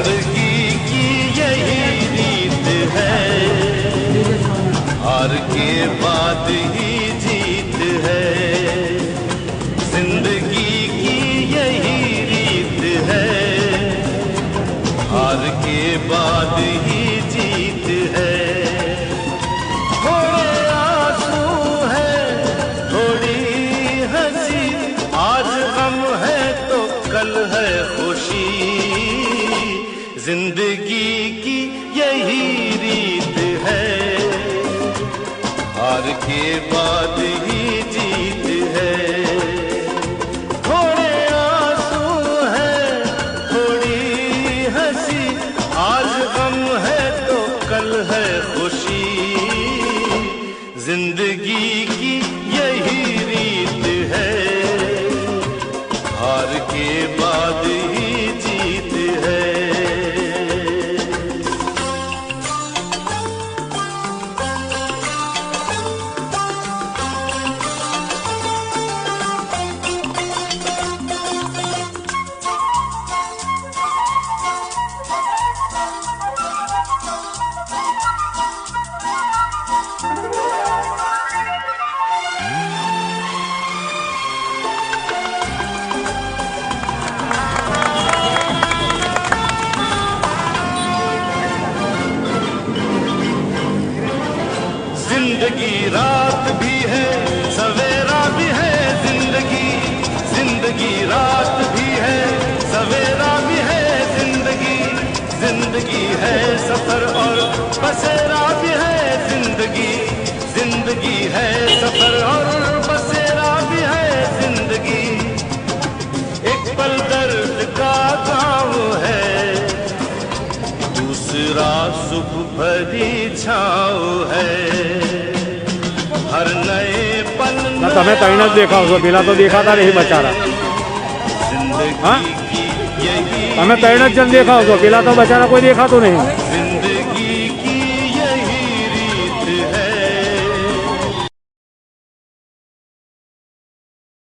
जिंदगी की यही रीत है, हार के बाद ही जीत है। जिंदगी की यही रीत है, हार के बाद ही जीत है। थोड़े आंसू है, थोड़ी हंसी, आज गम है तो कल है खुशी। जिंदगी की यही रीत है, हार के बाद ही जीत है। थोड़े आंसू है, थोड़ी हंसी, आज गम है तो कल है खुशी। जिंदगी की यही रीत है, हार के बाद ही जीत है। जिंदगी रात भी है, सवेरा भी है। जिंदगी रात भी है, सवेरा भी है। जिंदगी है सफर और बसेरा भी है। जिंदगी है सफर और बसेरा भी है। जिंदगी एक पल दर्द का गाँव है, दूसरा सुख भरी छाँव है। हर नए पल તમે તઈને જ દેખાવ છો, પેલા તો દેખાતા નહીં બચારા। હા, તમે તઈને જ જણ દેખાવ છો, પેલા તો બચારા કોઈ દેખાતું નહીં।